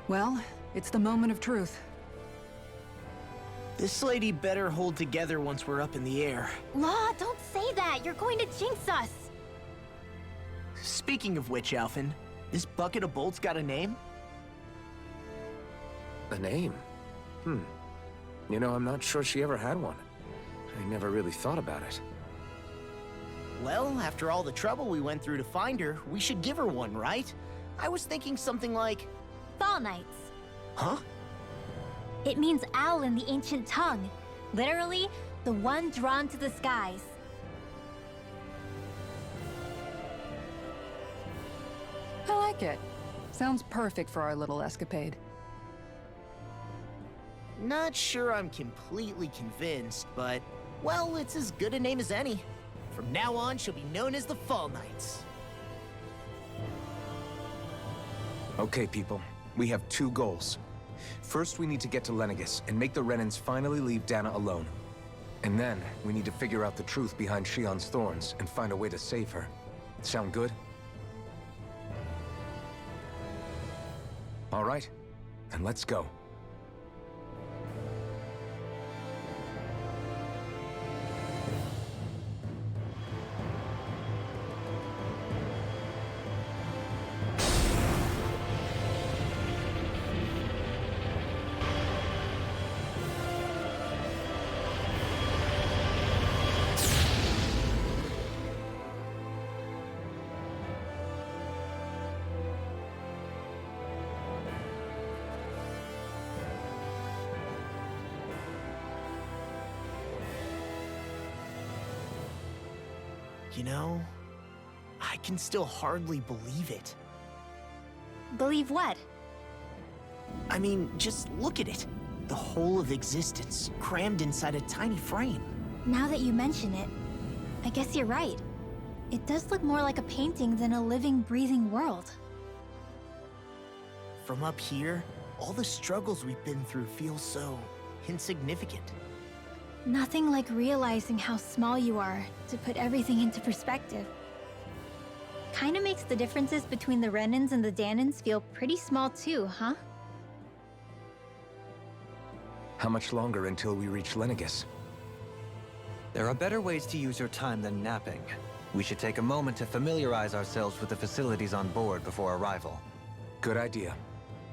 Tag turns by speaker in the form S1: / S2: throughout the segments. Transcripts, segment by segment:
S1: Well, it's the moment of truth.
S2: This lady better hold together once we're up in the air.
S3: Law, don't say that. You're going to jinx us.
S2: Speaking of which, Alphen, this bucket of bolts got a name?
S4: A name? You know, I'm not sure she ever had one. I never really thought about it.
S2: Well, after all the trouble we went through to find her, we should give her one, right? I was thinking something like...
S3: Fall Knights.
S2: Huh?
S3: It means owl in the ancient tongue. Literally, the one drawn to the skies.
S1: I like it. Sounds perfect for our little escapade.
S2: Not sure I'm completely convinced, but... well, it's as good a name as any. From now on, she'll be known as the Fall Knights.
S4: Okay, people. We have two goals. First, we need to get to Lenegis and make the Renans finally leave Dana alone. And then, we need to figure out the truth behind Shion's thorns and find a way to save her. Sound good? All right, then let's go.
S2: You know, I can still hardly believe it.
S3: Believe what?
S2: I mean, just look at it. The whole of existence, crammed inside a tiny frame.
S3: Now that you mention it, I guess you're right. It does look more like a painting than a living, breathing world.
S2: From up here, all the struggles we've been through feel so insignificant.
S3: Nothing like realizing how small you are to put everything into perspective. Kinda makes the differences between the Renans and the Danans feel pretty small too, huh?
S4: How much longer until we reach Lenegis?
S5: There are better ways to use your time than napping. We should take a moment to familiarize ourselves with the facilities on board before arrival.
S4: Good idea.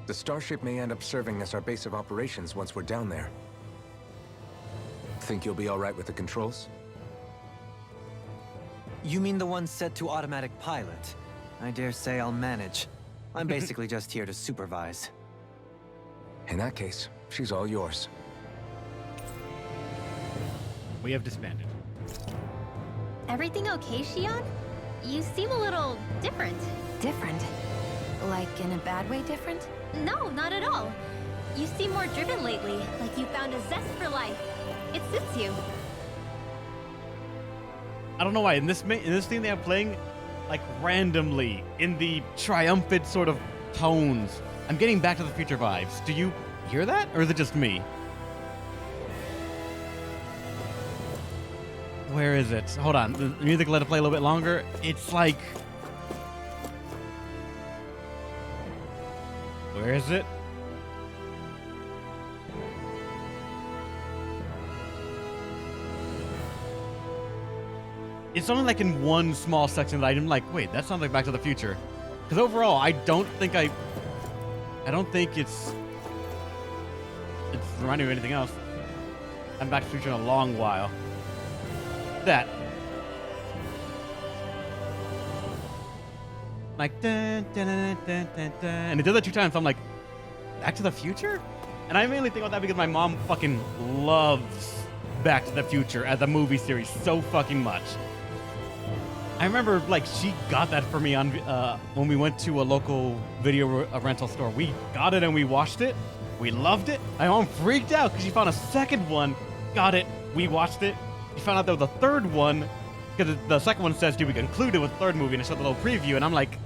S4: The starship may end up serving as our base of operations once we're down there. Think you'll be all right with the controls?
S5: You mean the one set to automatic pilot? I dare say I'll manage. I'm basically just here to supervise.
S4: In that case, she's all yours.
S6: We have disbanded.
S3: Everything okay, Shion? You seem a little different.
S7: Different? Like in a bad way different?
S3: No, not at all. You seem more driven lately, like you found a zest for life. It suits you.
S6: I don't know why in this thing they are playing, like randomly in the triumphant sort of tones. I'm getting Back to the Future vibes. Do you hear that, or is it just me? Where is it? Hold on. The music let it play a little bit longer. It's like, where is it? It's only like in one small section that I'm like, wait, that sounds like Back to the Future. Because overall, I don't think it's reminding me of anything else. I haven't Back to the Future in a long while. That. Like, dun, dun, dun, dun, dun, dun. And it does that 2 times, so I'm like, Back to the Future? And I mainly think about that because my mom fucking loves Back to the Future as a movie series so fucking much. I remember, like, she got that for me on when we went to a local video rental store. We got it and we watched it. We loved it. My mom freaked out because she found a second one. Got it. We watched it. She found out there was a third one because the second one says to be concluded with third movie, and it showed the little preview. And I'm like,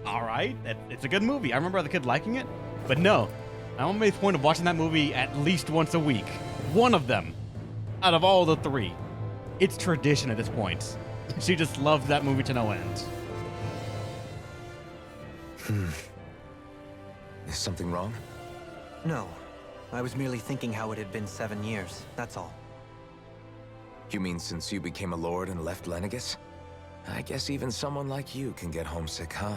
S6: all right, it's a good movie. I remember the kid liking it, but no. My mom made a point of watching that movie at least once a week. One of them out of all the 3. It's tradition at this point. She just loves that movie to no end.
S4: Is something wrong?
S5: No. I was merely thinking how it had been 7 years, that's all.
S4: You mean since you became a lord and left Lenegis? I guess even someone like you can get homesick, huh?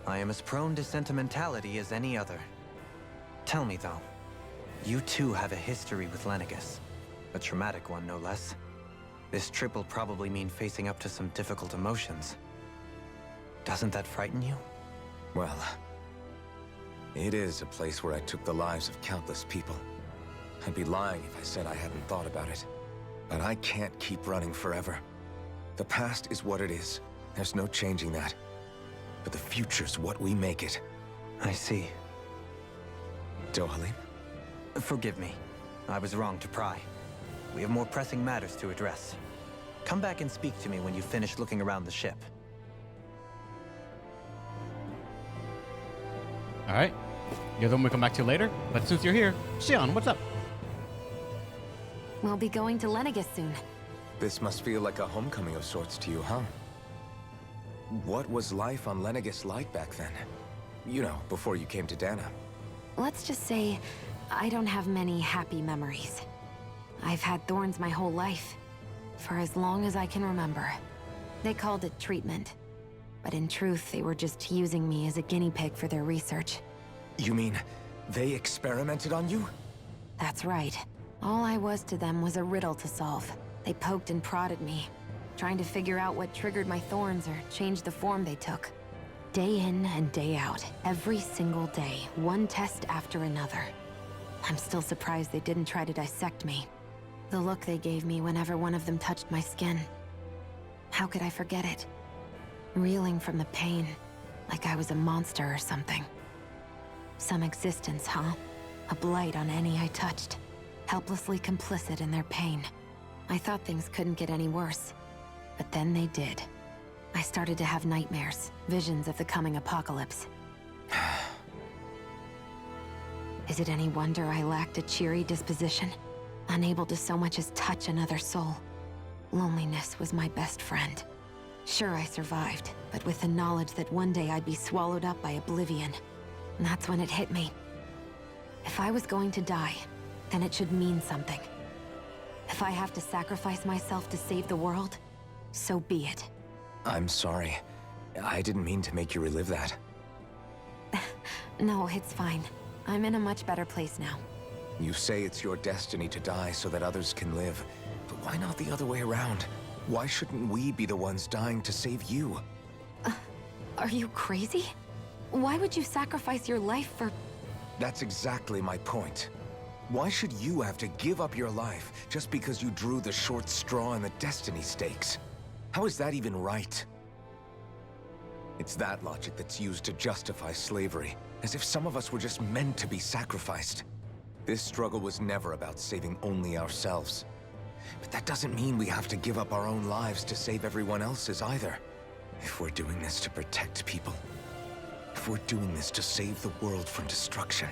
S5: I am as prone to sentimentality as any other. Tell me, though. You too have a history with Lenegis. A traumatic one, no less. This trip will probably mean facing up to some difficult emotions. Doesn't that frighten you?
S4: Well, it is a place where I took the lives of countless people. I'd be lying if I said I hadn't thought about it. But I can't keep running forever. The past is what it is. There's no changing that. But the future's what we make it.
S5: I see.
S4: Dohalim?
S5: Forgive me. I was wrong to pry. We have more pressing matters to address. Come back and speak to me when you finish looking around the ship.
S6: All right. You're the one we come back to later. But since you're here, Shion, what's up?
S7: We'll be going to Lenegis soon.
S4: This must feel like a homecoming of sorts to you, huh? What was life on Lenegis like back then? You know, before you came to Dana.
S7: Let's just say, I don't have many happy memories. I've had thorns my whole life, for as long as I can remember. They called it treatment, but in truth, they were just using me as a guinea pig for their research.
S4: You mean, they experimented on you?
S7: That's right. All I was to them was a riddle to solve. They poked and prodded me, trying to figure out what triggered my thorns or changed the form they took. Day in and day out, every single day, one test after another. I'm still surprised they didn't try to dissect me. The look they gave me whenever one of them touched my skin. How could I forget it? Reeling from the pain, like I was a monster or something. Some existence, huh? A blight on any I touched. Helplessly complicit in their pain. I thought things couldn't get any worse. But then they did. I started to have nightmares, visions of the coming apocalypse. Is it any wonder I lacked a cheery disposition? Unable to so much as touch another soul. Loneliness was my best friend. Sure, I survived, but with the knowledge that one day I'd be swallowed up by oblivion. And that's when it hit me. If I was going to die, then it should mean something. If I have to sacrifice myself to save the world, so be it.
S4: I'm sorry. I didn't mean to make you relive that.
S7: No, it's fine. I'm in a much better place now.
S4: You say it's your destiny to die so that others can live. But why not the other way around? Why shouldn't we be the ones dying to save you?
S7: Are you crazy? Why would you sacrifice your life for...
S4: That's exactly my point. Why should you have to give up your life just because you drew the short straw in the destiny stakes? How is that even right? It's that logic that's used to justify slavery, as if some of us were just meant to be sacrificed. This struggle was never about saving only ourselves. But that doesn't mean we have to give up our own lives to save everyone else's either. If we're doing this to protect people, if we're doing this to save the world from destruction,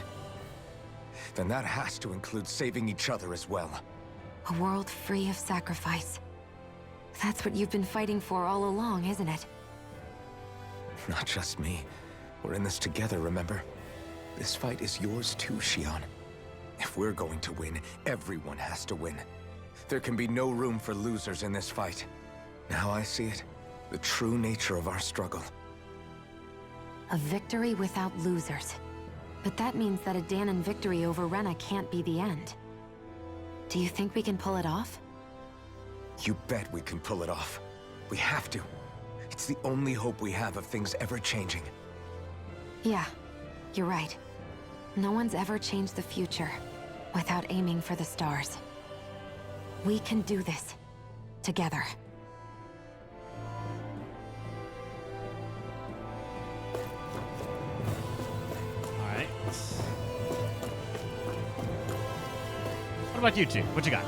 S4: then that has to include saving each other as well.
S7: A world free of sacrifice. That's what you've been fighting for all along, isn't it?
S4: Not just me. We're in this together, remember? This fight is yours too, Shion. If we're going to win, everyone has to win. There can be no room for losers in this fight. Now I see it. The true nature of our struggle.
S7: A victory without losers. But that means that a Danon victory over Rena can't be the end. Do you think we can pull it off?
S4: You bet we can pull it off. We have to. It's the only hope we have of things ever changing.
S7: Yeah, you're right. No one's ever changed the future without aiming for the stars. We can do this. Together.
S6: All right. What about you two? What you got?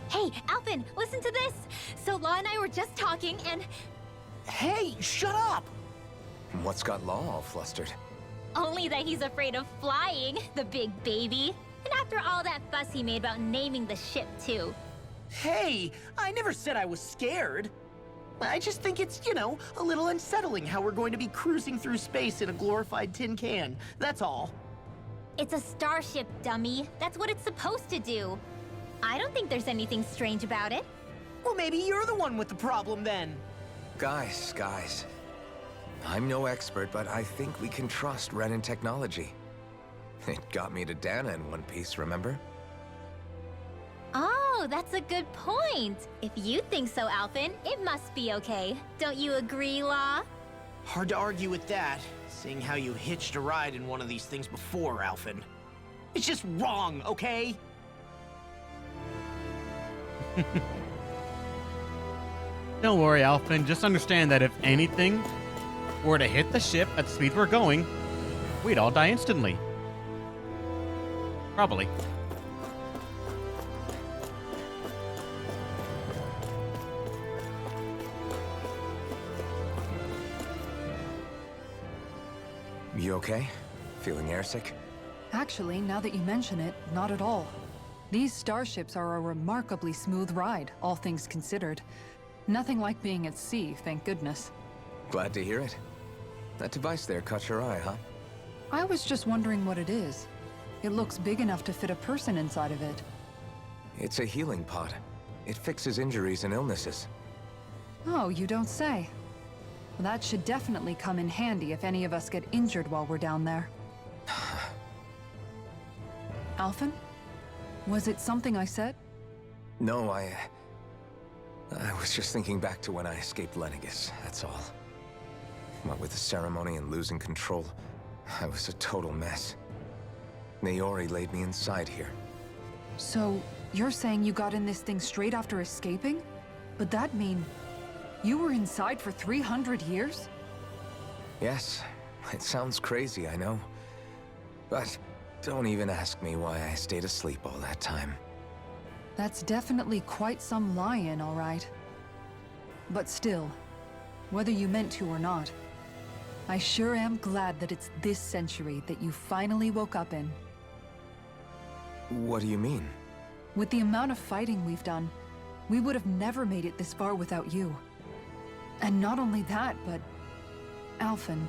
S3: Hey, Alphen, listen to this! So Law and I were just talking and...
S2: Hey, shut up!
S4: What's got Law all flustered?
S8: Only that he's afraid of flying, the big baby. And after all that fuss he made about naming the ship, too.
S2: Hey, I never said I was scared. I just think it's, a little unsettling how we're going to be cruising through space in a glorified tin can. That's all.
S8: It's a starship, dummy. That's what it's supposed to do. I don't think there's anything strange about it.
S2: Well, maybe you're the one with the problem then.
S4: Guys. I'm no expert, but I think we can trust Renin technology. It got me to Dana in one piece, remember?
S8: Oh, that's a good point. If you think so, Alphen, it must be okay. Don't you agree, Law?
S2: Hard to argue with that, seeing how you hitched a ride in one of these things before, Alphen. It's just wrong, okay?
S6: Don't worry, Alphen. Just understand that if anything were to hit the ship at the speed we're going, we'd all die instantly. Probably.
S4: You okay? Feeling airsick?
S1: Actually, now that you mention it, not at all. These starships are a remarkably smooth ride, all things considered. Nothing like being at sea, thank goodness.
S4: Glad to hear it. That device there caught your eye, huh?
S1: I was just wondering what it is. It looks big enough to fit a person inside of it.
S4: It's a healing pod. It fixes injuries and illnesses.
S1: Oh, you don't say. Well, that should definitely come in handy if any of us get injured while we're down there. Alphen? Was it something I said?
S4: No, I was just thinking back to when I escaped Lenegis, that's all. What with the ceremony and losing control, I was a total mess. Naori laid me inside here.
S1: So, you're saying you got in this thing straight after escaping? But that mean you were inside for 300 years?
S4: Yes, it sounds crazy, I know. But don't even ask me why I stayed asleep all that time.
S1: That's definitely quite some lie-in, all right. But still, whether you meant to or not, I sure am glad that it's this century that you finally woke up in.
S4: What do you mean?
S1: With the amount of fighting we've done, we would have never made it this far without you. And not only that, but... Alphen,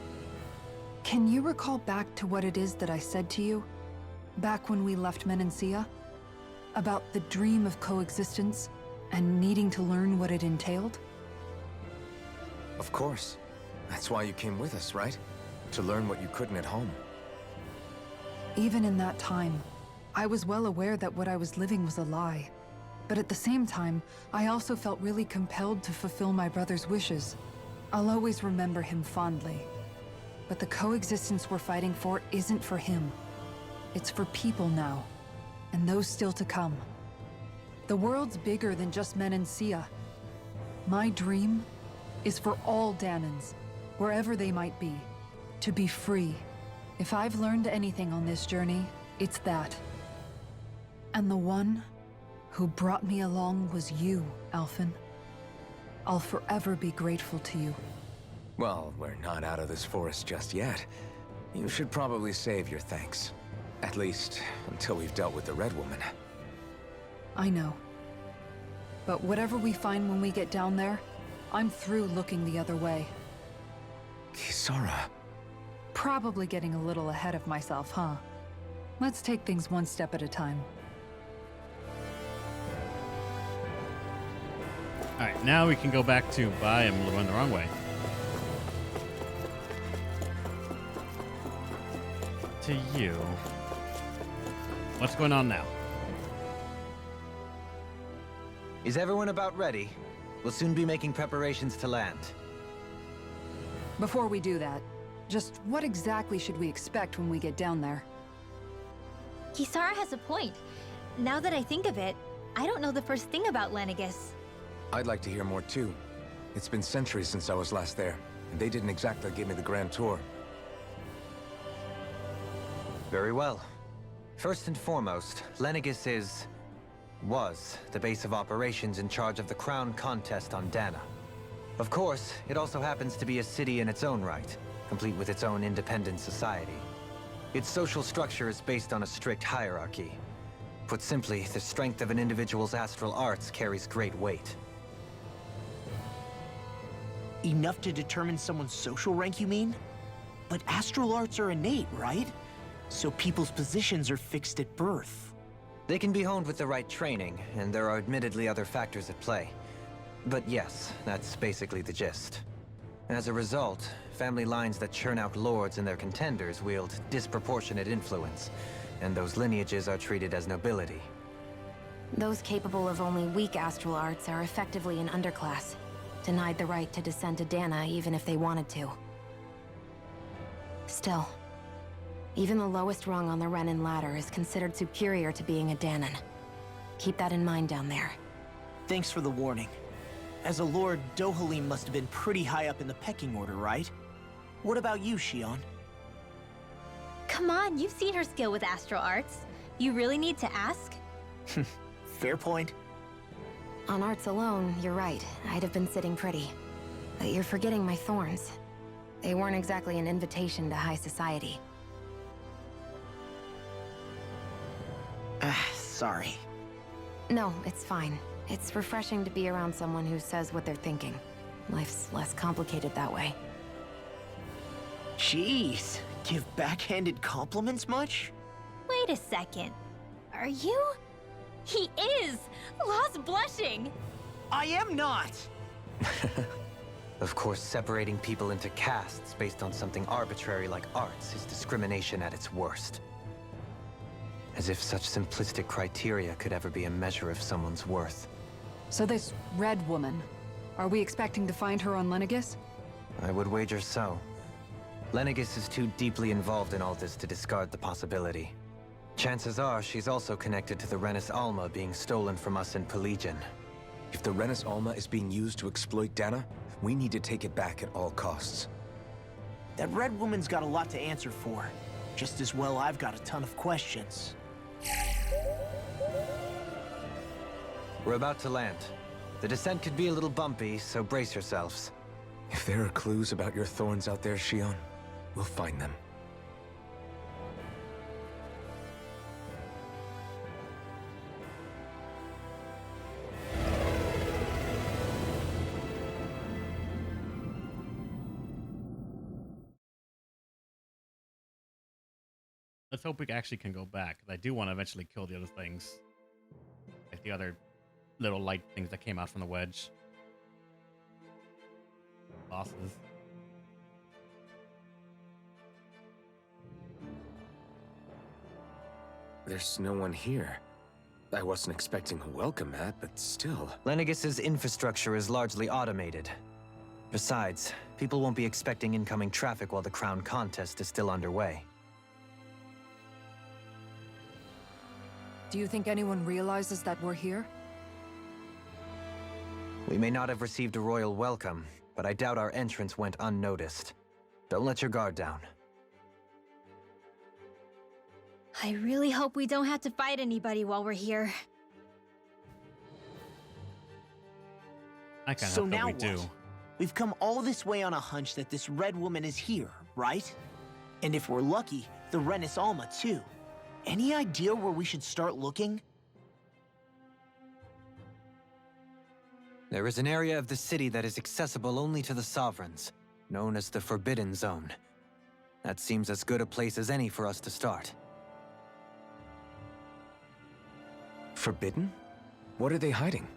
S1: can you recall back to what it is that I said to you? Back when we left Menancia? About the dream of coexistence, and needing to learn what it entailed?
S4: Of course. That's why you came with us, right? To learn what you couldn't at home.
S1: Even in that time, I was well aware that what I was living was a lie. But at the same time, I also felt really compelled to fulfill my brother's wishes. I'll always remember him fondly. But the coexistence we're fighting for isn't for him. It's for people now, and those still to come. The world's bigger than just Menancia. My dream is for all Danans, wherever they might be, to be free. If I've learned anything on this journey, it's that. And the one who brought me along was you, Alphen. I'll forever be grateful to you.
S4: Well, we're not out of this forest just yet. You should probably save your thanks. At least, until we've dealt with the Red Woman.
S1: I know. But whatever we find when we get down there, I'm through looking the other way.
S4: Kisara.
S1: Probably getting a little ahead of myself, huh? Let's take things one step at a time.
S6: Alright, now we can go back to... I'm going the wrong way. To you. What's going on now?
S5: Is everyone about ready? We'll soon be making preparations to land.
S1: Before we do that, just what exactly should we expect when we get down there?
S3: Kisara has a point. Now that I think of it, I don't know the first thing about Lenegis.
S4: I'd like to hear more too. It's been centuries since I was last there, and they didn't exactly give me the grand tour.
S5: Very well. First and foremost, Lenegis was the base of operations in charge of the crown contest on Dana. Of course, it also happens to be a city in its own right, complete with its own independent society. Its social structure is based on a strict hierarchy. Put simply, the strength of an individual's astral arts carries great weight.
S2: Enough to determine someone's social rank, you mean? But astral arts are innate, right? So people's positions are fixed at birth.
S5: They can be honed with the right training, and there are admittedly other factors at play. But yes, that's basically the gist. As a result, family lines that churn out lords and their contenders wield disproportionate influence, and those lineages are treated as nobility.
S7: Those capable of only weak astral arts are effectively an underclass, denied the right to descend to Dana even if they wanted to. Still, even the lowest rung on the Renin ladder is considered superior to being a Danon. Keep that in mind down there.
S2: Thanks for the warning. As a lord, Dohalim must have been pretty high up in the pecking order, right? What about you, Shion?
S8: Come on, you've seen her skill with astral arts. You really need to ask?
S2: Fair point.
S7: On arts alone, you're right. I'd have been sitting pretty. But you're forgetting my thorns. They weren't exactly an invitation to high society.
S2: Sorry.
S7: No, it's fine. It's refreshing to be around someone who says what they're thinking. Life's less complicated that way.
S2: Jeez, give backhanded compliments much?
S8: Wait a second. Are you? He is! Lost blushing!
S2: I am not!
S5: Of course, separating people into castes based on something arbitrary like arts is discrimination at its worst. As if such simplistic criteria could ever be a measure of someone's worth.
S1: So this red woman, are we expecting to find her on Lenegis?
S5: I would wager so. Lenegis is too deeply involved in all this to discard the possibility. Chances are she's also connected to the Renis Alma being stolen from us in Pelegion.
S4: If the Renis Alma is being used to exploit Dana, we need to take it back at all costs.
S2: That red woman's got a lot to answer for. Just as well I've got a ton of questions.
S5: We're about to land. The descent could be a little bumpy, so brace yourselves.
S4: If there are clues about your thorns out there, Shion, we'll find them.
S6: Let's hope we actually can go back. 'Cause I do want to eventually kill the other things. Like the other little light things that came out from the wedge. Bosses.
S4: There's no one here. I wasn't expecting a welcome mat, but still.
S5: Lenegis's infrastructure is largely automated. Besides, people won't be expecting incoming traffic while the crown contest is still underway.
S1: Do you think anyone realizes that we're here?
S5: We may not have received a royal welcome, but I doubt our entrance went unnoticed. Don't let your guard down.
S8: I really hope we don't have to fight anybody while we're here.
S6: I kind of
S2: So
S6: hope
S2: now
S6: that we do.
S2: what? We've come all this way on a hunch that this red woman is here, right? And if we're lucky, the Renis Alma too. Any idea where we should start looking?
S5: There is an area of the city that is accessible only to the Sovereigns, known as the Forbidden Zone. That seems as good a place as any for us to start.
S4: Forbidden? What are they hiding?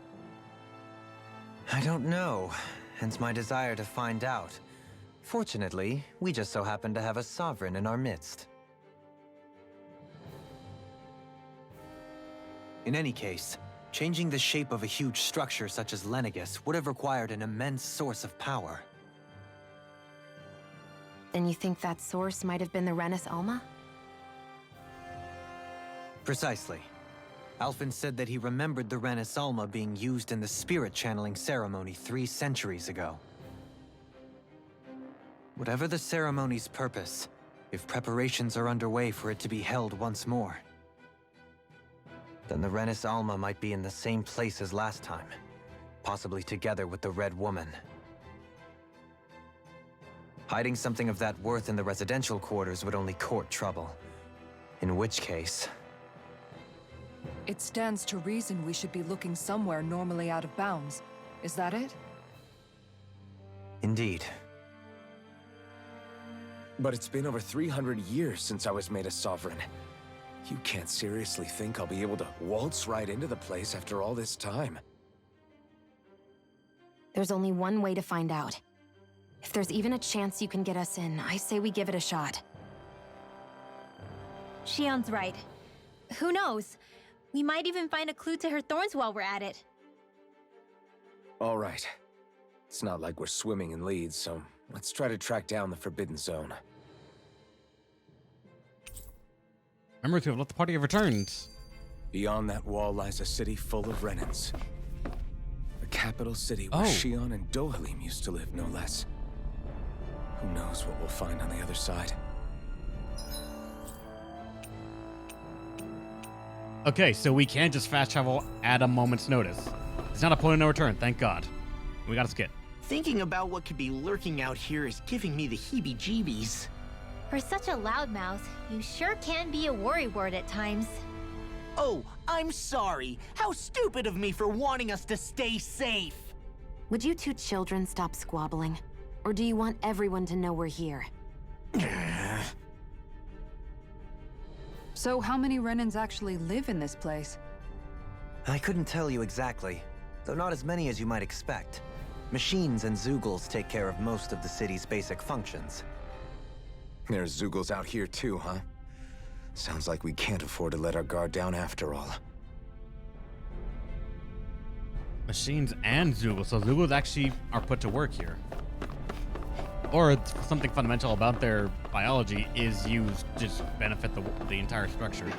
S5: I don't know, hence my desire to find out. Fortunately, we just so happen to have a Sovereign in our midst. In any case, changing the shape of a huge structure such as Lenegis would have required an immense source of power.
S7: Then you think that source might have been the Renis Alma?
S5: Precisely. Alphen said that he remembered the Renis Alma being used in the spirit channeling ceremony 3 centuries ago. Whatever the ceremony's purpose, if preparations are underway for it to be held once more, then the Renis Alma might be in the same place as last time, possibly together with the Red Woman. Hiding something of that worth in the residential quarters would only court trouble. In which case...
S1: It stands to reason we should be looking somewhere normally out of bounds. Is that it?
S5: Indeed.
S4: But it's been over 300 years since I was made a sovereign. You can't seriously think I'll be able to waltz right into the place after all this time.
S7: There's only one way to find out. If there's even a chance you can get us in, I say we give it a shot.
S3: Shion's right. Who knows? We might even find a clue to her thorns while we're at it.
S4: All right. It's not like we're swimming in leads, so let's try to track down the Forbidden Zone.
S6: Remember to have let the party have returned.
S4: Beyond that wall lies a city full of Renans. The capital city where
S6: Oh.
S4: Shion and Dohalim used to live, no less. Who knows what we'll find on the other side?
S6: Okay, so we can just fast travel at a moment's notice. It's not a point of no return, thank God. We got a skit.
S2: Thinking about what could be lurking out here is giving me the heebie-jeebies.
S8: For such a loudmouth, you sure can be a worrywart at times.
S2: Oh, I'm sorry. How stupid of me for wanting us to stay safe.
S7: Would you two children stop squabbling? Or do you want everyone to know we're here?
S1: So how many Renans actually live in this place?
S5: I couldn't tell you exactly, though not as many as you might expect. Machines and Zeugles take care of most of the city's basic functions.
S4: There's Zeugles out here too, huh? Sounds like we can't afford to let our guard down after all.
S6: Machines and Zeugles. So Zeugles actually are put to work here. Or it's something fundamental about their biology is used to just benefit the entire structure.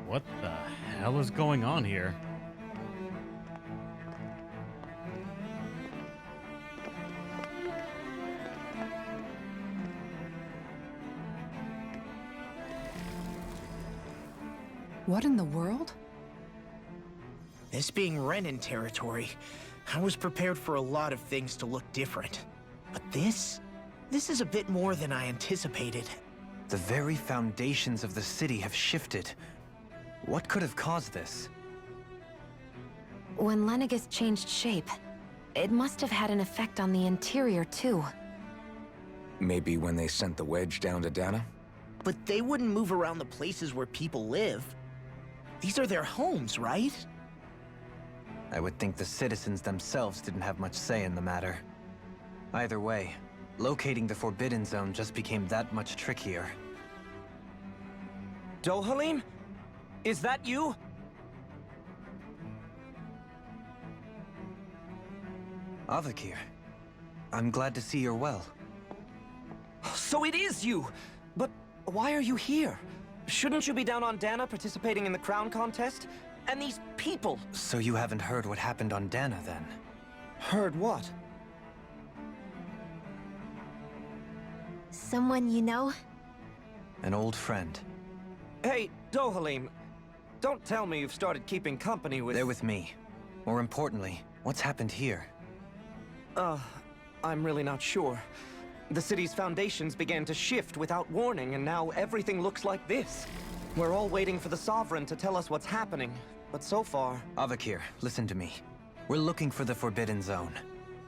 S6: What the hell is going on here?
S1: What in the world?
S2: This being Renan territory, I was prepared for a lot of things to look different. But this is a bit more than I anticipated.
S5: The very foundations of the city have shifted. What could have caused this?
S7: When Lenegis changed shape, it must have had an effect on the interior too.
S4: Maybe when they sent the wedge down to Dana?
S2: But they wouldn't move around the places where people live. These are their homes, right?
S5: I would think the citizens themselves didn't have much say in the matter. Either way, locating the Forbidden Zone just became that much trickier.
S9: Dohalim? Is that you?
S5: Avakir, I'm glad to see you're well.
S9: So it is you! But why are you here? Shouldn't you be down on Dana participating in the crown contest? And these people!
S5: So you haven't heard what happened on Dana, then?
S9: Heard what?
S3: Someone you know?
S5: An old friend.
S9: Hey, Dohalim, don't tell me you've started keeping company with...
S5: They're with me. More importantly, what's happened here?
S9: I'm really not sure. The city's foundations began to shift without warning, and now everything looks like this. We're all waiting for the Sovereign to tell us what's happening, but so far...
S5: Avakir, listen to me. We're looking for the Forbidden Zone.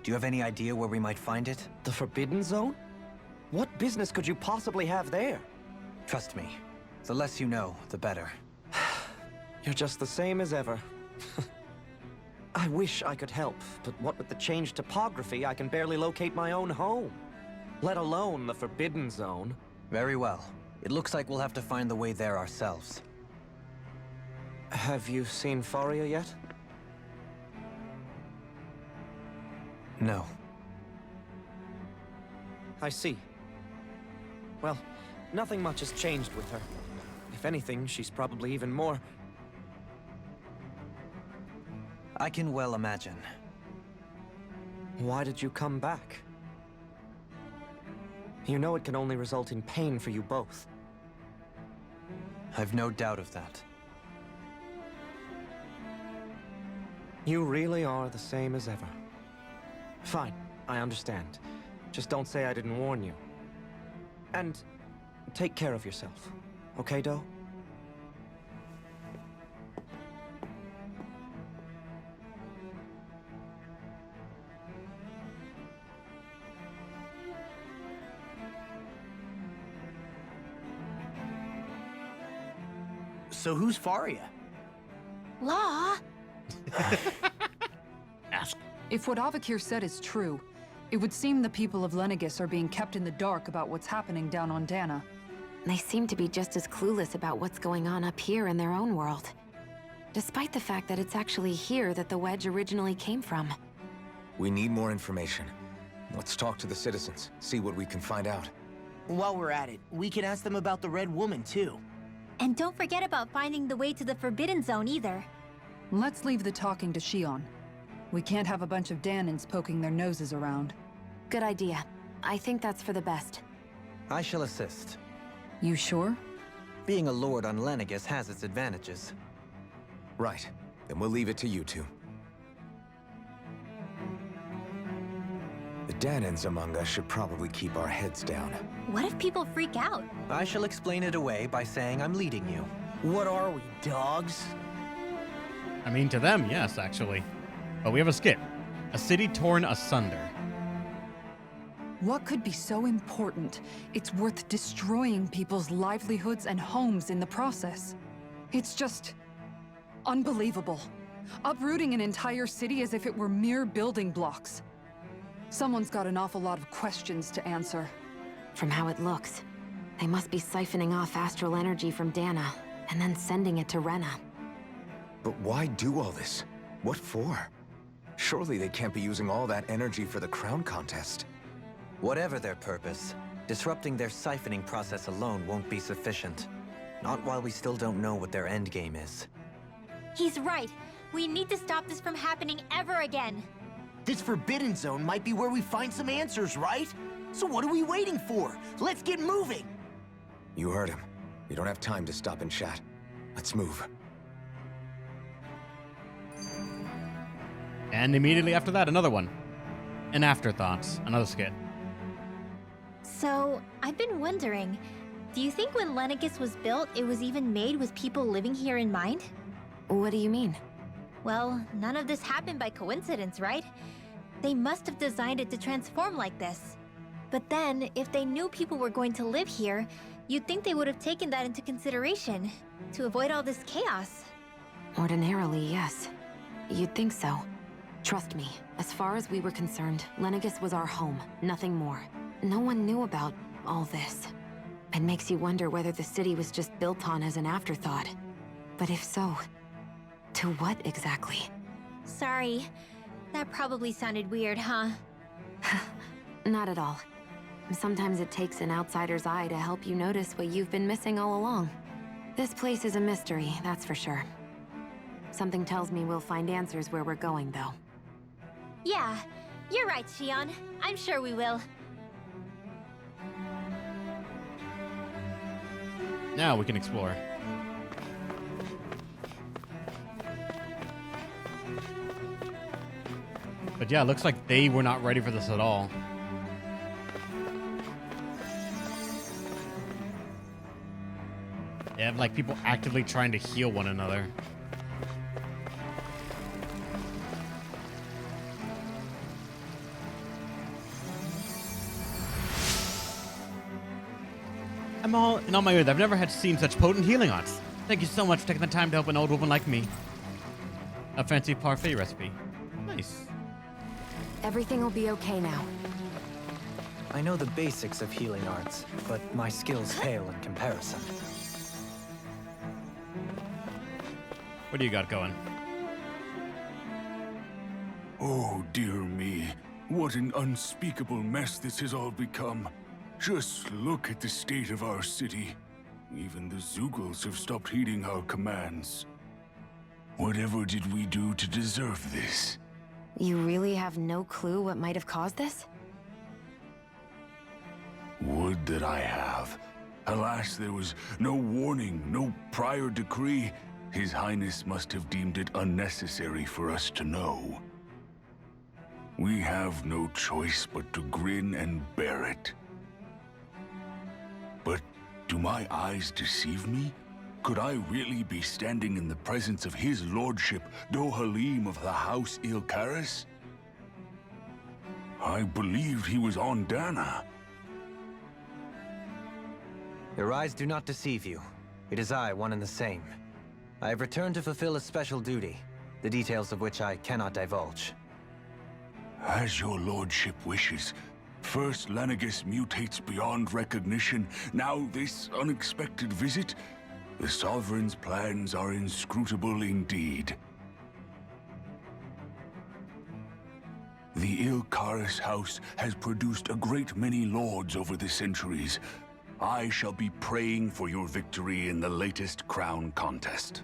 S5: Do you have any idea where we might find it?
S9: The Forbidden Zone? What business could you possibly have there?
S5: Trust me. The less you know, the better.
S9: You're just the same as ever. I wish I could help, but what with the changed topography, I can barely locate my own home. Let alone the Forbidden Zone.
S5: Very well. It looks like we'll have to find the way there ourselves.
S9: Have you seen Faria yet?
S5: No.
S9: I see. Well, nothing much has changed with her. If anything, she's probably even more...
S5: I can well imagine.
S9: Why did you come back? You know it can only result in pain for you both.
S5: I've no doubt of that.
S9: You really are the same as ever. Fine, I understand. Just don't say I didn't warn you. And take care of yourself, okay, Doe?
S2: So who's Faria?
S8: Law?
S6: Ask.
S1: If what Avakir said is true, it would seem the people of Lenegis are being kept in the dark about what's happening down on Dana.
S7: They seem to be just as clueless about what's going on up here in their own world. Despite the fact that it's actually here that the wedge originally came from.
S4: We need more information. Let's talk to the citizens, see what we can find out.
S2: While we're at it, we can ask them about the Red Woman, too.
S8: And don't forget about finding the way to the Forbidden Zone either.
S1: Let's leave the talking to Shion. We can't have a bunch of Danans poking their noses around.
S7: Good idea. I think that's for the best.
S5: I shall assist.
S1: You sure?
S5: Being a lord on Lenegis has its advantages.
S4: Right. Then we'll leave it to you two. The Danans among us should probably keep our heads down.
S8: What if people freak out?
S5: I shall explain it away by saying I'm leading you.
S2: What are we, dogs?
S6: I mean, to them, yes, actually. But we have a skit. A city torn asunder.
S1: What could be so important it's worth destroying people's livelihoods and homes in the process? It's just unbelievable. Uprooting an entire city as if it were mere building blocks. Someone's got an awful lot of questions to answer.
S7: From how it looks, they must be siphoning off astral energy from Dana, and then sending it to Rena.
S4: But why do all this? What for? Surely they can't be using all that energy for the crown contest.
S5: Whatever their purpose, disrupting their siphoning process alone won't be sufficient. Not while we still don't know what their endgame is.
S8: He's right. We need to stop this from happening ever again.
S2: This Forbidden Zone might be where we find some answers, right? So what are we waiting for? Let's get moving!
S4: You heard him. We don't have time to stop and chat. Let's move.
S6: And immediately after that, another one. An afterthoughts, another skit.
S8: So, I've been wondering, do you think when Lenegis was built, it was even made with people living here in mind?
S7: What do you mean?
S8: Well, none of this happened by coincidence, right? They must have designed it to transform like this. But then, if they knew people were going to live here, you'd think they would have taken that into consideration, to avoid all this chaos.
S7: Ordinarily, yes. You'd think so. Trust me, as far as we were concerned, Lenegis was our home, nothing more. No one knew about all this. It makes you wonder whether the city was just built on as an afterthought. But if so, to what exactly?
S8: Sorry. That probably sounded weird, huh?
S7: Not at all. Sometimes it takes an outsider's eye to help you notice what you've been missing all along. This place is a mystery, that's for sure. Something tells me we'll find answers where we're going, though.
S8: Yeah, you're right, Shion. I'm sure we will.
S6: Now we can explore. But yeah, it looks like they were not ready for this at all. They have like people actively trying to heal one another. I'm all in all my youth, I've never had seen such potent healing arts. Thank you so much for taking the time to help an old woman like me. A fancy parfait recipe. Nice.
S7: Everything will be okay now.
S5: I know the basics of healing arts, but my skills pale in comparison.
S6: What do you got going?
S10: Oh, dear me. What an unspeakable mess this has all become. Just look at the state of our city. Even the Zeugles have stopped heeding our commands. Whatever did we do to deserve this?
S7: You really have no clue what might have caused this?
S10: Would that I have. Alas, there was no warning, no prior decree. His Highness must have deemed it unnecessary for us to know. We have no choice but to grin and bear it. But do my eyes deceive me? Could I really be standing in the presence of his lordship, Dohalim of the House Ilkaris? I believed he was on Dana.
S5: Your eyes do not deceive you. It is I, one and the same. I have returned to fulfill a special duty, the details of which I cannot divulge.
S10: As your lordship wishes. First Lenegis mutates beyond recognition, now this unexpected visit. The Sovereign's plans are inscrutable indeed. The Ilkaris house has produced a great many lords over the centuries. I shall be praying for your victory in the latest crown contest.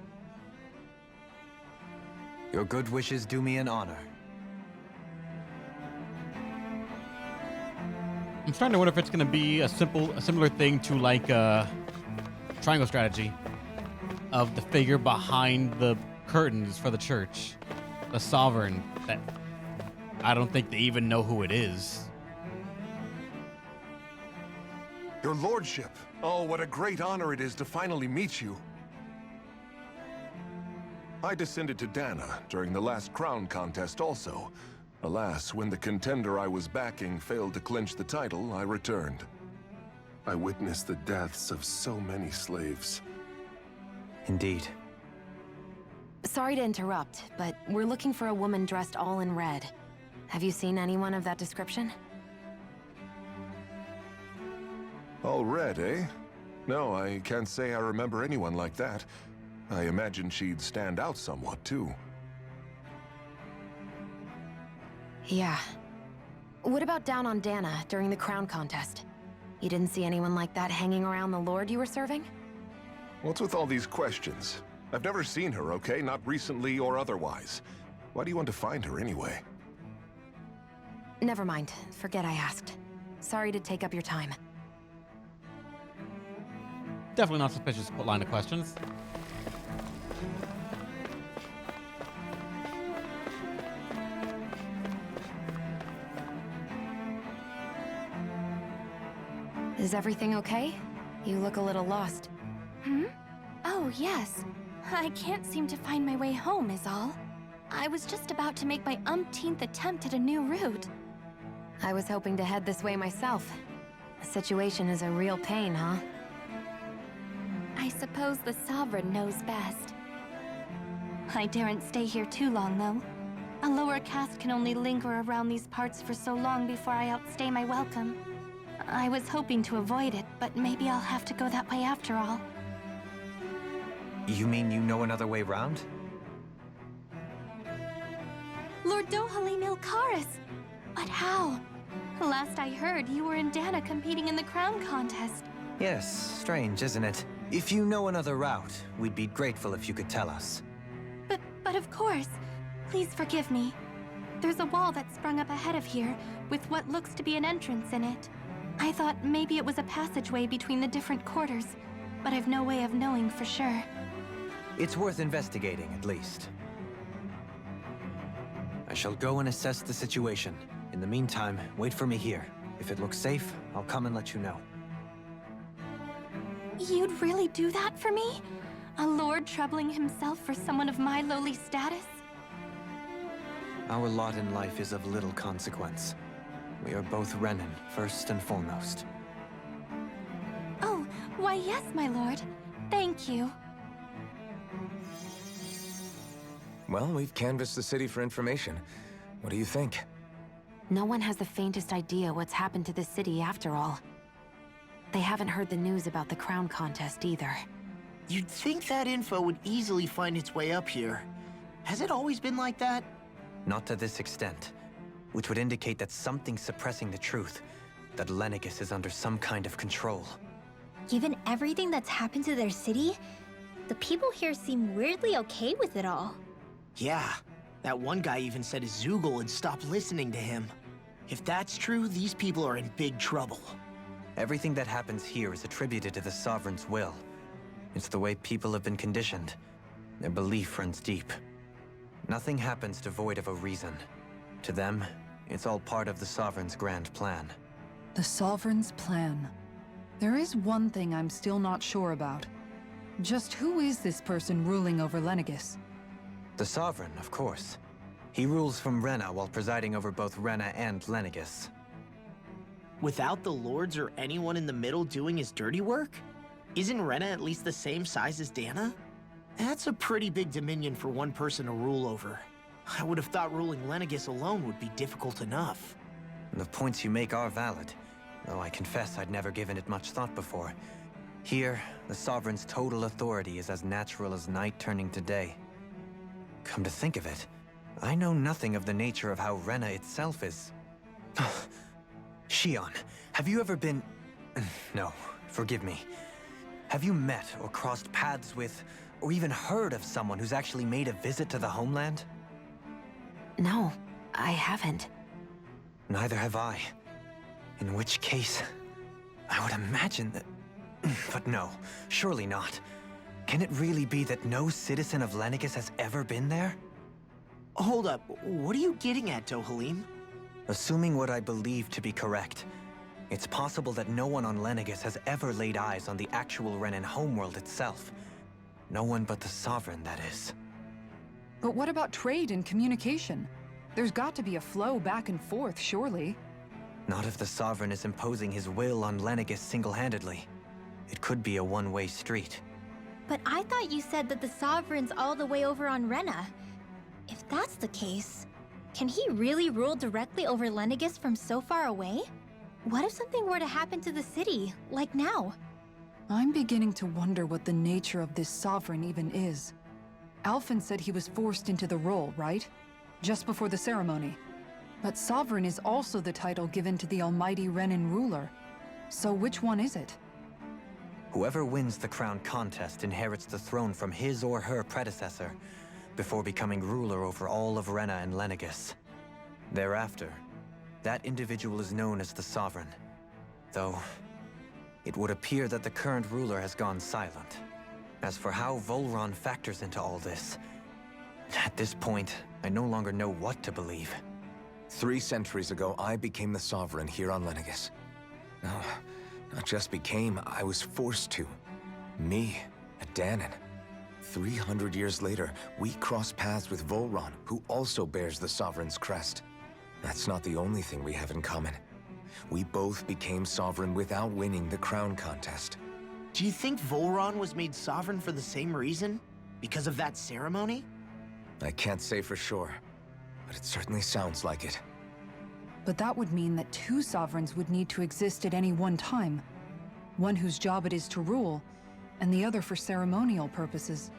S5: Your good wishes do me an honor.
S6: I'm starting to wonder if it's going to be a similar thing to like triangle strategy of the figure behind the curtains for the church, the sovereign, that I don't think they even know who it is.
S11: Your lordship. Oh, what a great honor it is to finally meet you. I descended to Dana during the last crown contest also. Alas, when the contender I was backing failed to clinch the title, I returned. I witnessed the deaths of so many slaves.
S5: Indeed.
S7: Sorry to interrupt, but we're looking for a woman dressed all in red. Have you seen anyone of that description?
S11: All red, eh? No, I can't say I remember anyone like that. I imagine she'd stand out somewhat, too.
S7: Yeah. What about down on Dana during the crown contest? You didn't see anyone like that hanging around the lord you were serving?
S11: What's with all these questions? I've never seen her, okay? Not recently or otherwise. Why do you want to find her anyway?
S7: Never mind. Forget I asked. Sorry to take up your time.
S6: Definitely not suspicious line of questions.
S7: Is everything okay? You look a little lost.
S12: Oh, yes. I can't seem to find my way home, is all. I was just about to make my umpteenth attempt at a new route.
S7: I was hoping to head this way myself. The situation is a real pain, huh?
S12: I suppose the Sovereign knows best. I daren't stay here too long, though. A lower caste can only linger around these parts for so long before I outstay my welcome. I was hoping to avoid it, but maybe I'll have to go that way after all.
S5: You mean you know another way round?
S12: Lord Dohalim Ilkaris! But how? Last I heard, you were in Dana competing in the crown contest.
S5: Yes, strange, isn't it? If you know another route, we'd be grateful if you could tell us.
S12: But of course. Please forgive me. There's a wall that sprung up ahead of here, with what looks to be an entrance in it. I thought maybe it was a passageway between the different quarters, but I've no way of knowing for sure.
S5: It's worth investigating, at least. I shall go and assess the situation. In the meantime, wait for me here. If it looks safe, I'll come and let you know.
S12: You'd really do that for me? A lord troubling himself for someone of my lowly status?
S5: Our lot in life is of little consequence. We are both Renin, first and foremost.
S12: Oh, why yes, my lord. Thank you.
S4: Well, we've canvassed the city for information. What do you think?
S7: No one has the faintest idea what's happened to this city after all. They haven't heard the news about the crown contest either.
S2: You'd think that info would easily find its way up here. Has it always been like that?
S5: Not to this extent, which would indicate that something's suppressing the truth, that Lenegis is under some kind of control.
S8: Given everything that's happened to their city, the people here seem weirdly okay with it all.
S2: Yeah, that one guy even said his Zoogle had stopped listening to him. If that's true, these people are in big trouble.
S5: Everything that happens here is attributed to the Sovereign's will. It's the way people have been conditioned. Their belief runs deep. Nothing happens devoid of a reason. To them, it's all part of the Sovereign's grand plan.
S1: The Sovereign's plan. There is one thing I'm still not sure about. Just who is this person ruling over Lenegis?
S5: The Sovereign, of course. He rules from Rena while presiding over both Rena and Lenegis.
S2: Without the lords or anyone in the middle doing his dirty work? Isn't Rena at least the same size as Dana? That's a pretty big dominion for one person to rule over. I would have thought ruling Lenegis alone would be difficult enough.
S5: The points you make are valid, though I confess I'd never given it much thought before. Here, the Sovereign's total authority is as natural as night turning to day. Come to think of it, I know nothing of the nature of how Rena itself is. Shion, have you ever been... No, forgive me. Have you met or crossed paths with, or even heard of someone who's actually made a visit to the homeland?
S7: No, I haven't.
S5: Neither have I. In which case, I would imagine that... But no, surely not. Can it really be that no citizen of Lenegis has ever been there?
S2: Hold up, what are you getting at, Dohalim?
S5: Assuming what I believe to be correct, it's possible that no one on Lenegis has ever laid eyes on the actual Renan homeworld itself. No one but the Sovereign, that is.
S1: But what about trade and communication? There's got to be a flow back and forth, surely.
S5: Not if the Sovereign is imposing his will on Lenegis single-handedly. It could be a one-way street.
S8: But I thought you said that the Sovereign's all the way over on Rena. If that's the case, can he really rule directly over Lenegis from so far away? What if something were to happen to the city, like now?
S1: I'm beginning to wonder what the nature of this Sovereign even is. Alphen said he was forced into the role, right? Just before the ceremony. But Sovereign is also the title given to the almighty Renan ruler. So which one is it?
S5: Whoever wins the crown contest inherits the throne from his or her predecessor, before becoming ruler over all of Rena and Lenegis. Thereafter, that individual is known as the Sovereign. Though, it would appear that the current ruler has gone silent. As for how Volron factors into all this, at this point, I no longer know what to believe.
S4: 3 centuries ago, I became the Sovereign here on Lenegis. No, not just became, I was forced to. Me, a Danon. 300 years later, we cross paths with Volron, who also bears the Sovereign's crest. That's not the only thing we have in common. We both became Sovereign without winning the crown contest.
S2: Do you think Volron was made Sovereign for the same reason? Because of that ceremony?
S4: I can't say for sure, but it certainly sounds like it.
S1: But that would mean that 2 Sovereigns would need to exist at any one time. One whose job it is to rule, and the other for ceremonial purposes.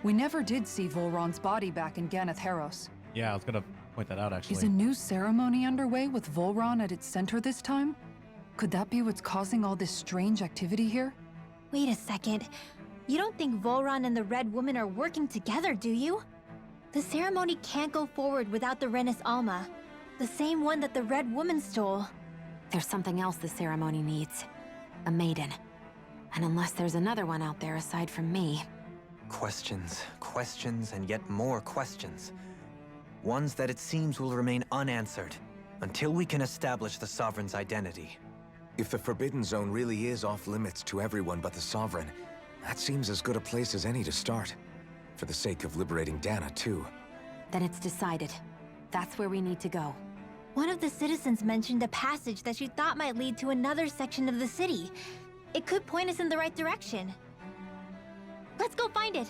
S1: We never did see Volron's body back in Ganath Haros.
S6: Yeah, I was gonna point that out, actually.
S1: Is a new ceremony underway with Volron at its center this time? Could that be what's causing all this strange activity here?
S8: Wait a second. You don't think Volron and the Red Woman are working together, do you? The ceremony can't go forward without the Renis Alma. The same one that the Red Woman stole.
S7: There's something else the ceremony needs. A maiden. And unless there's another one out there aside from me...
S5: Questions, questions, and yet more questions. Ones that it seems will remain unanswered, until we can establish the Sovereign's identity.
S4: If the Forbidden Zone really is off-limits to everyone but the Sovereign, that seems as good a place as any to start. For the sake of liberating Dana, too.
S7: Then it's decided. That's where we need to go.
S8: One of the citizens mentioned a passage that she thought might lead to another section of the city. It could point us in the right direction. Let's go find it!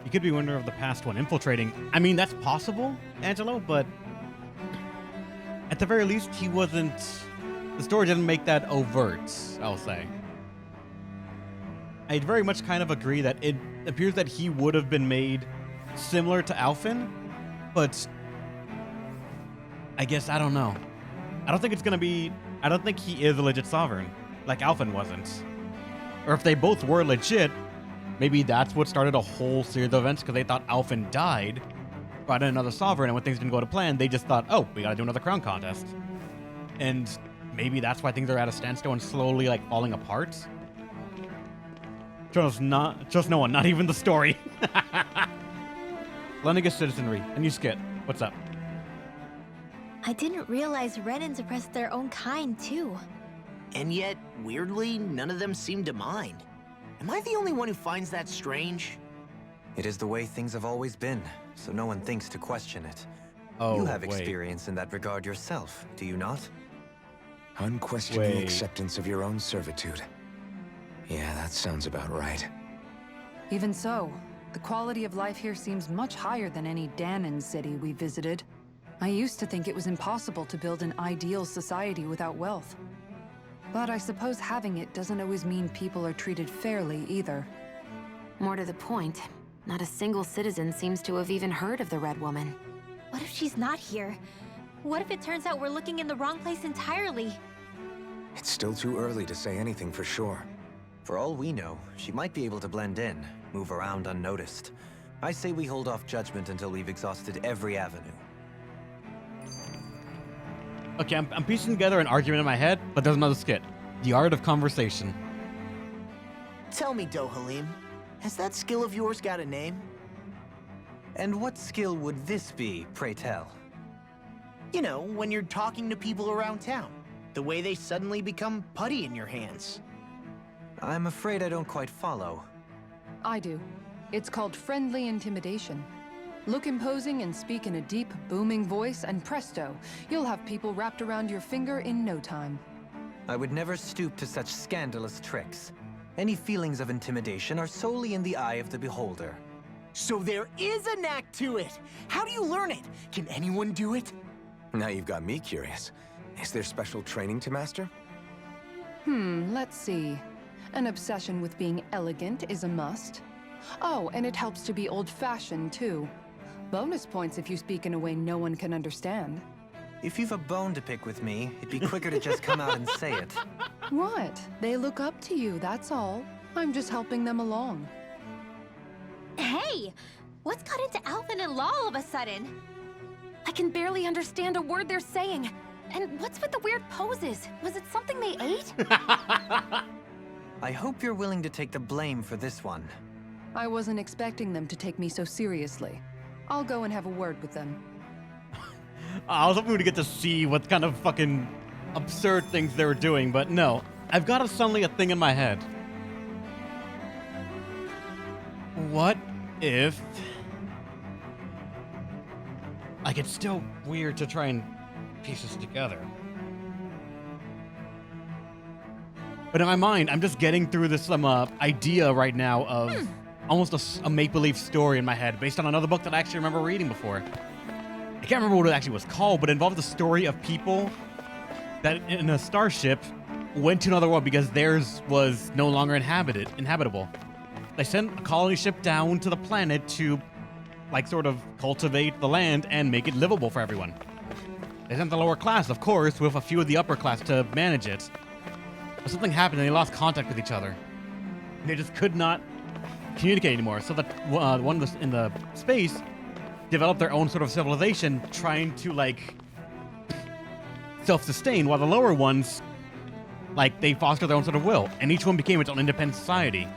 S6: You could be wondering of the past one infiltrating. I mean, that's possible, Angelo, but at the very least, he wasn't... The story didn't make that overt, I'll say. I very much kind of agree that it appears that he would have been made similar to Alphen, but I guess, I don't know. I don't think it's gonna be... I don't think he is a legit Sovereign, like Alphen wasn't. Or if they both were legit, Maybe that's what started a whole series of events because they thought Alphen died, brought in another sovereign, and when things didn't go to plan, they just thought, oh, we gotta do another crown contest. And maybe that's why things are at a standstill and slowly like falling apart. Just no one, not even the story. Lenegis citizenry, and you skit. What's up?
S8: I didn't realize Renans oppressed their own kind, too.
S2: And yet, weirdly, none of them seem to mind. Am I the only one who finds that strange?
S5: It is the way things have always been, so no one thinks to question it.
S6: Oh,
S5: you have
S6: wait.
S5: experience in that regard yourself, do you not?
S4: Unquestioning
S6: Wait.
S4: acceptance of your own servitude. Yeah, that sounds about right.
S1: Even so, the quality of life here seems much higher than any Danon city we visited. I used to think it was impossible to build an ideal society without wealth. But I suppose having it doesn't always mean people are treated fairly either.
S7: More to the point, not a single citizen seems to have even heard of the Red Woman.
S8: What if she's not here? What if it turns out we're looking in the wrong place entirely?
S4: It's still too early to say anything for sure.
S5: For all we know, she might be able to blend in, move around unnoticed. I say we hold off judgment until we've exhausted every avenue.
S6: Okay, I'm piecing together an argument in my head, but there's another skit. The art of conversation.
S2: Tell me, Dohalim, has that skill of yours got a name?
S5: And what skill would this be, pray tell?
S2: You know, when you're talking to people around town. The way they suddenly become putty in your hands.
S5: I'm afraid I don't quite follow.
S1: I do. It's called friendly intimidation. Look imposing and speak in a deep, booming voice, and presto, you'll have people wrapped around your finger in no time.
S5: I would never stoop to such scandalous tricks. Any feelings of intimidation are solely in the eye of the beholder.
S2: So there is a knack to it! How do you learn it? Can anyone do it?
S4: Now you've got me curious. Is there special training to master?
S1: Let's see. An obsession with being elegant is a must. Oh, and it helps to be old-fashioned, too. Bonus points if you speak in a way no one can understand.
S5: If you've a bone to pick with me, it'd be quicker to just come out and say it.
S1: What? They look up to you, that's all. I'm just helping them along.
S8: Hey! What's got into Alphen and Law all of a sudden?
S7: I can barely understand a word they're saying. And what's with the weird poses? Was it something they ate?
S5: I hope you're willing to take the blame for this one.
S1: I wasn't expecting them to take me so seriously. I'll go and have a word with them.
S6: I was hoping to get to see what kind of fucking absurd things they were doing, but no. I've got suddenly a thing in my head. What if... Like, it's still weird to try and piece this together. But in my mind, I'm just getting through this idea right now of almost a make-believe story in my head based on another book that I actually remember reading before. I can't remember what it actually was called, but it involved the story of people that in a starship went to another world because theirs was no longer inhabitable. They sent a colony ship down to the planet to, like, sort of cultivate the land and make it livable for everyone. They sent the lower class, of course, with a few of the upper class to manage it. But something happened and they lost contact with each other. They just could not communicate anymore. So the one in the space developed their own sort of civilization, trying to, like, self-sustain, while the lower ones, like, they foster their own sort of will, and each one became its own independent society.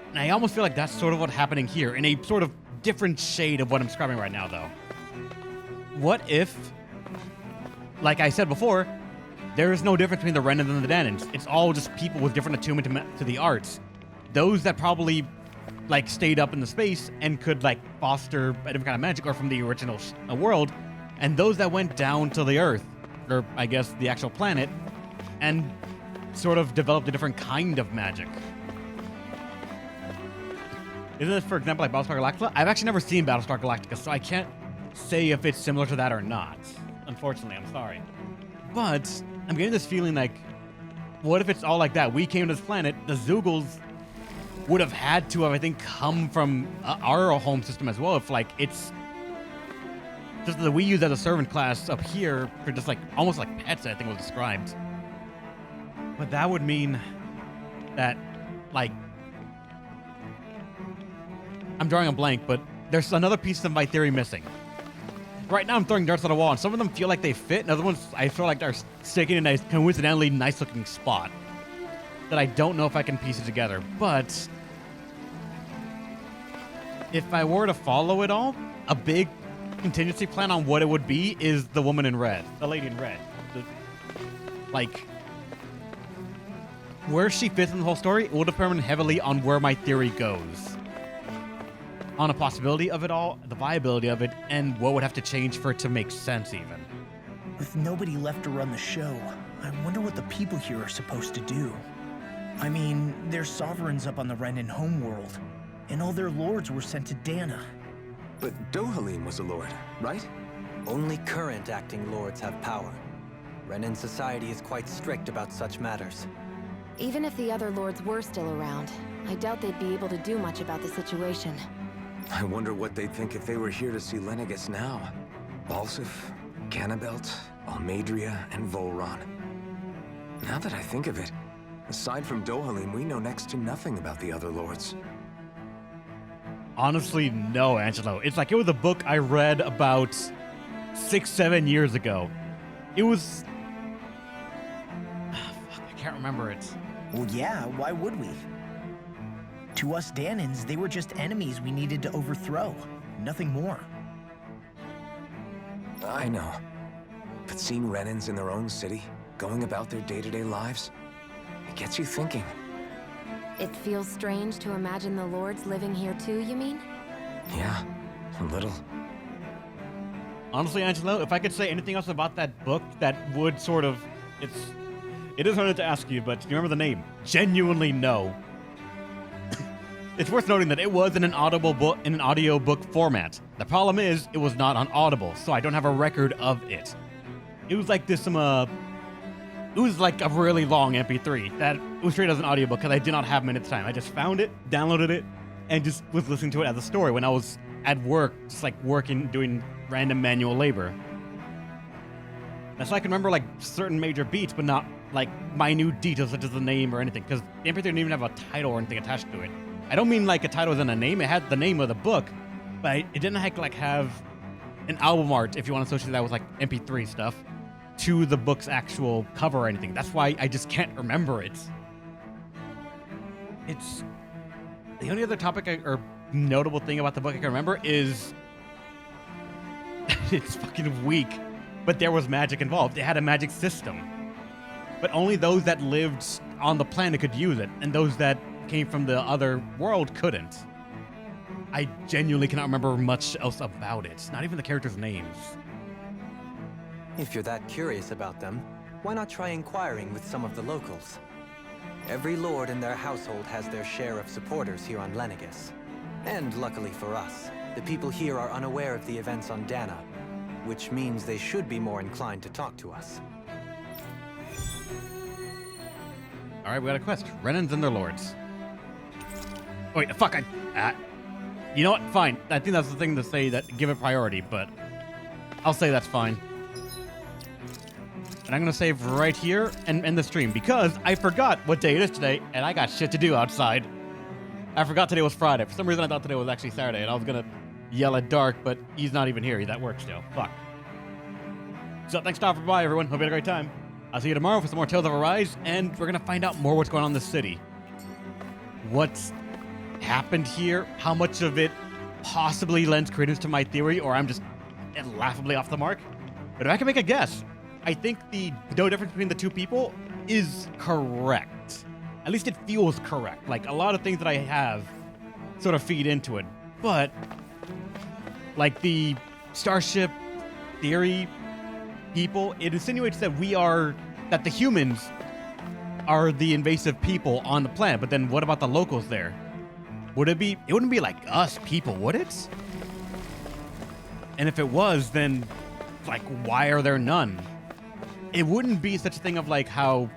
S6: And I almost feel like that's sort of what's happening here, in a sort of different shade of what I'm describing right now, though. What if, like I said before, there is no difference between the Renans and the Danans. It's all just people with different attunement to the arts. Those that probably, like, stayed up in the space and could, like, foster a different kind of magic are from the original world, and those that went down to the Earth, or I guess the actual planet, and sort of developed a different kind of magic. Isn't this, for example, like Battlestar Galactica? I've actually never seen Battlestar Galactica, so I can't say if it's similar to that or not. Unfortunately, I'm sorry. But I'm getting this feeling like, what if it's all like that? We came to this planet, the Zoogles would have had to have, I think, come from our home system as well. If, like, it's just that we use as a servant class up here for just, like, almost like pets, I think was described. But that would mean that, like, I'm drawing a blank, but there's another piece of my theory missing. Right now I'm throwing darts at a wall, and some of them feel like they fit, and other ones I feel like they're sticking in a coincidentally nice-looking spot that I don't know if I can piece it together. But if I were to follow it all, a big contingency plan on what it would be is the woman in red, the lady in red. Like, where she fits in the whole story will determine heavily on where my theory goes. On a possibility of it all, the viability of it, and what would have to change for it to make sense even.
S2: With nobody left to run the show, I wonder what the people here are supposed to do. I mean, there's sovereigns up on the Renan homeworld, and all their lords were sent to Dana.
S4: But Dohalim was a lord, right?
S5: Only current acting lords have power. Renan society is quite strict about such matters.
S7: Even if the other lords were still around, I doubt they'd be able to do much about the situation.
S4: I wonder what they'd think if they were here to see Lenegis now. Balsif, Cannabelt, Almadria, and Volron. Now that I think of it, aside from Dohalim, we know next to nothing about the other lords.
S6: Honestly, no, Angelo. It's like it was a book I read about 6-7 years ago. It was... fuck, I can't remember it.
S2: Well, yeah, why would we? To us Danans, they were just enemies we needed to overthrow. Nothing more.
S4: I know. But seeing Renans in their own city, going about their day-to-day lives, it gets you thinking.
S7: It feels strange to imagine the lords living here too, you mean?
S4: Yeah, a little.
S6: Honestly, Angelo, if I could say anything else about that book that would sort of... It is hard to ask you, but do you remember the name? Genuinely no. It's worth noting that it was in an audio book format. The problem is, it was not on Audible, so I don't have a record of it. It was like this, it was like a really long MP3 that was straight as an audiobook because I did not have them at the time. I just found it, downloaded it, and just was listening to it as a story when I was at work, just like working, doing random manual labor. That's why I can remember like certain major beats, but not like minute details such as the name or anything, because the MP3 didn't even have a title or anything attached to it. I don't mean like a title than a name. It had the name of the book, but it didn't have an album art, if you want to associate that with like MP3 stuff, to the book's actual cover or anything. That's why I just can't remember it. It's the only other topic or notable thing about the book I can remember is it's fucking weak, but there was magic involved. It had a magic system, but only those that lived on the planet could use it, and those that came from the other world couldn't. I genuinely cannot remember much else about it, not even the characters' names.
S5: If you're that curious about them, why not try inquiring with some of the locals? Every lord in their household has their share of supporters here on Lenegis. And luckily for us, the people here are unaware of the events on Dana, which means they should be more inclined to talk to us.
S6: Alright, we got a quest. Renans and their lords. Oh, wait, fuck, you know what? Fine. I think that's the thing to say, that give it priority, but I'll say that's fine. And I'm gonna save right here and end the stream because I forgot what day it is today, and I got shit to do outside. I forgot today was Friday. For some reason, I thought today was actually Saturday, and I was gonna yell at Dark, but he's not even here. He's at work still. Fuck. So thanks for stopping by, everyone. Hope you had a great time. I'll see you tomorrow for some more Tales of Arise, and we're gonna find out more what's going on in the city. What's happened here? How much of it possibly lends credence to my theory, or I'm just laughably off the mark? But if I can make a guess, I think the no difference between the two people is correct. At least it feels correct. Like, a lot of things that I have sort of feed into it. But, like the Starship theory people, it insinuates that that the humans are the invasive people on the planet. But then what about the locals there? It wouldn't be like us people, would it? And if it was, then, like, why are there none? It wouldn't be such a thing of like how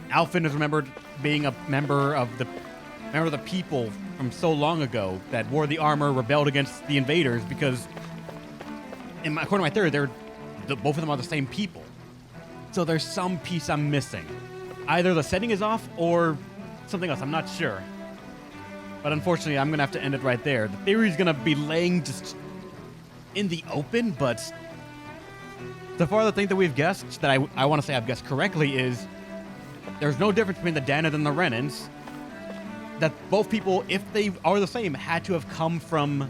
S6: Alphen is remembered being a member of the people from so long ago that wore the armor, rebelled against the invaders, because according to my theory, both of them are the same people. So there's some piece I'm missing. Either the setting is off or something else. I'm not sure. But unfortunately, I'm going to have to end it right there. The theory is going to be laying just in the open, but so far the thing that we've guessed, that I want to say I've guessed correctly, is there's no difference between the Danas and the Renans. That both people, if they are the same, had to have come from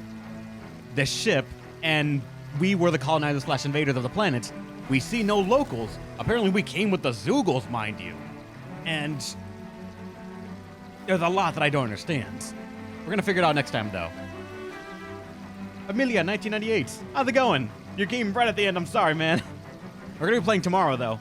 S6: the ship, and we were the colonizers / invaders of the planet. We see no locals. Apparently we came with the Zoogles, mind you. And there's a lot that I don't understand. We're gonna figure it out next time, though. Amelia, 1998. How's it going? Your game right at the end. I'm sorry, man. We're gonna be playing tomorrow, though.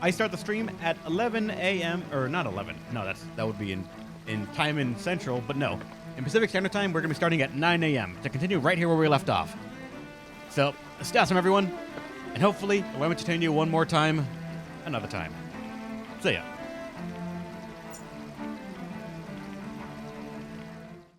S6: I start the stream at 11 a.m. or not 11. No, that would be in time in Central, but no. In Pacific Standard Time, we're gonna be starting at 9 a.m. to continue right here where we left off. So, stay awesome, everyone. And hopefully, I will entertain you one more time, another time. See ya.